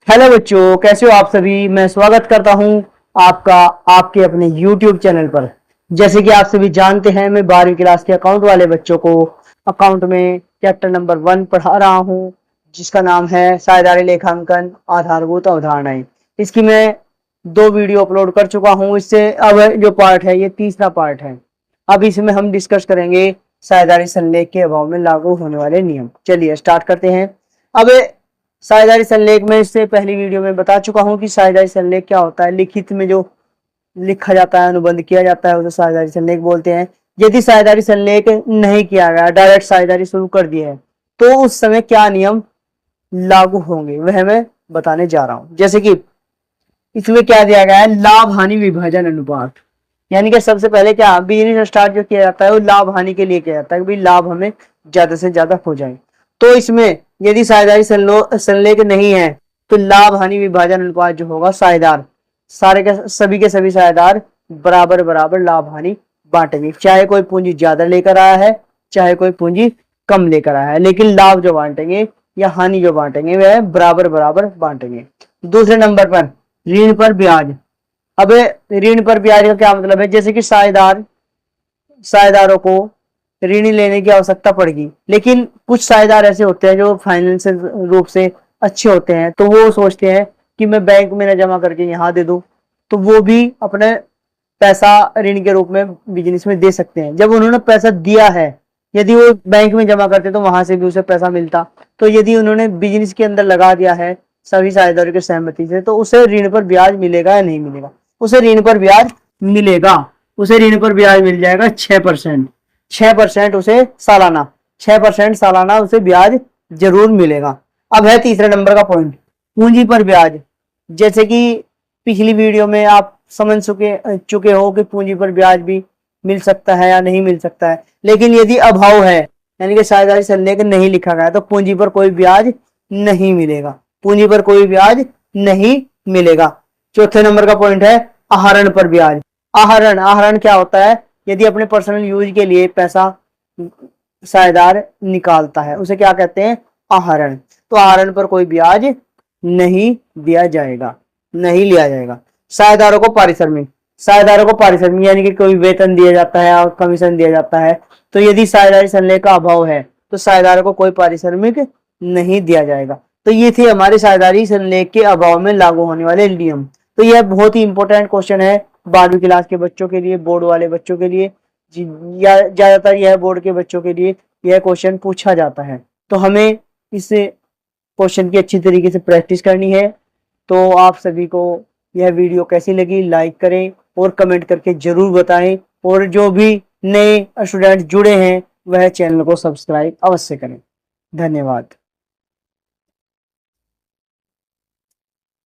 Hello बच्चों, कैसे हो आप सभी। मैं स्वागत करता हूं आपका आपके अपने YouTube चैनल पर। जैसे कि आप सभी जानते हैं, मैं 12वीं क्लास के अकाउंट वाले बच्चों को अकाउंट में चैप्टर नंबर 1 पढ़ा रहा हूं, जिसका नाम है साझेदारी लेखांकन आधारभूत अवधारणाएं। इसकी मैं 2 वीडियो अपलोड कर चुका हूं। इससे अब जो पार्ट है ये तीसरा पार्ट है। अब इसमें हम डिस्कस करेंगे साझेदारी संलेख के अभाव में लागू होने वाले नियम। चलिए स्टार्ट करते हैं। अब साझेदारी संलेख में इससे पहली वीडियो में बता चुका हूं कि साझेदारी संलेख क्या होता है। लिखित में जो लिखा जाता है, अनुबंध किया जाता है, उसे साझेदारी संलेख बोलते हैं। यदि साझेदारी संलेख नहीं किया गया, डायरेक्ट साझेदारी शुरू कर दी है, तो उस समय क्या नियम लागू होंगे वह मैं बताने जा रहा हूं। जैसे कि इसमें क्या दिया गया है, लाभ हानि विभाजन अनुपात। यानी कि सबसे पहले क्या बिजनेस स्टार्ट जो किया जाता है वो लाभ हानि के लिए किया जाता है कि भाई लाभ हमें ज्यादा से ज्यादा हो जाए। तो इसमें यदि साझेदारी संलेख नहीं है तो लाभ हानि विभाजन अनुपात जो होगा, साझेदार सारे के सभी साझेदार बराबर बराबर लाभ हानि बांटेंगे। चाहे कोई पूंजी ज्यादा लेकर आया है, चाहे कोई पूंजी कम लेकर आया है, लेकिन लाभ जो बांटेंगे या हानि जो बांटेंगे वह बराबर बराबर बांटेंगे। दूसरे नंबर पर ऋण पर ब्याज। अब ऋण पर ब्याज का क्या मतलब है, जैसे कि साझेदारों को ऋण लेने की आवश्यकता पड़ेगी, लेकिन कुछ साझेदार ऐसे होते हैं जो फाइनेंशियल रूप से अच्छे होते हैं, तो वो सोचते हैं कि मैं बैंक में न जमा करके यहाँ दे दूं, तो वो भी अपने पैसा ऋण के रूप में बिजनेस में दे सकते हैं। जब उन्होंने पैसा दिया है, यदि वो बैंक में जमा करते तो वहां से भी उसे पैसा मिलता। तो यदि उन्होंने बिजनेस के अंदर लगा दिया है सभी साझेदारों की सहमति से, तो उसे ऋण पर ब्याज मिलेगा या नहीं मिलेगा? उसे ऋण पर ब्याज मिलेगा। उसे ऋण पर ब्याज मिल जाएगा 6%। 6% उसे सालाना, 6% सालाना उसे ब्याज जरूर मिलेगा। अब है तीसरे नंबर का पॉइंट, पूंजी पर ब्याज। जैसे कि पिछली वीडियो में आप समझ चुके हो कि पूंजी पर ब्याज भी मिल सकता है या नहीं मिल सकता है। लेकिन यदि अभाव है, यानी कि साझेदारी संलेख नहीं लिखा गया, तो पूंजी पर कोई ब्याज नहीं मिलेगा। पूंजी पर कोई ब्याज नहीं मिलेगा। चौथे नंबर का पॉइंट है आहरण पर ब्याज। आहरण आहरण क्या होता है, यदि अपने पर्सनल यूज के लिए पैसा साझेदार निकालता है, उसे क्या कहते हैं, आहरण। तो आहरण पर कोई ब्याज नहीं दिया जाएगा, नहीं लिया जाएगा। साझेदारों को पारिश्रमिक। साझेदारों को पारिश्रमिक यानी कि कोई वेतन दिया जाता है और कमीशन दिया जाता है। तो यदि साझेदारी संलेख का अभाव है तो साझेदारों को कोई पारिश्रमिक नहीं दिया जाएगा। तो ये थे हमारे साझेदारी संलेख के अभाव में लागू होने वाले नियम। तो यह बहुत ही इंपॉर्टेंट क्वेश्चन है 12वीं क्लास के बच्चों के लिए, बोर्ड वाले बच्चों के लिए, या ज्यादातर यह बोर्ड के बच्चों के लिए यह क्वेश्चन पूछा जाता है। तो हमें इस क्वेश्चन की अच्छी तरीके से प्रैक्टिस करनी है। तो आप सभी को यह वीडियो कैसी लगी लाइक करें और कमेंट करके जरूर बताएं, और जो भी नए स्टूडेंट जुड़े हैं वह चैनल को सब्सक्राइब अवश्य करें। धन्यवाद।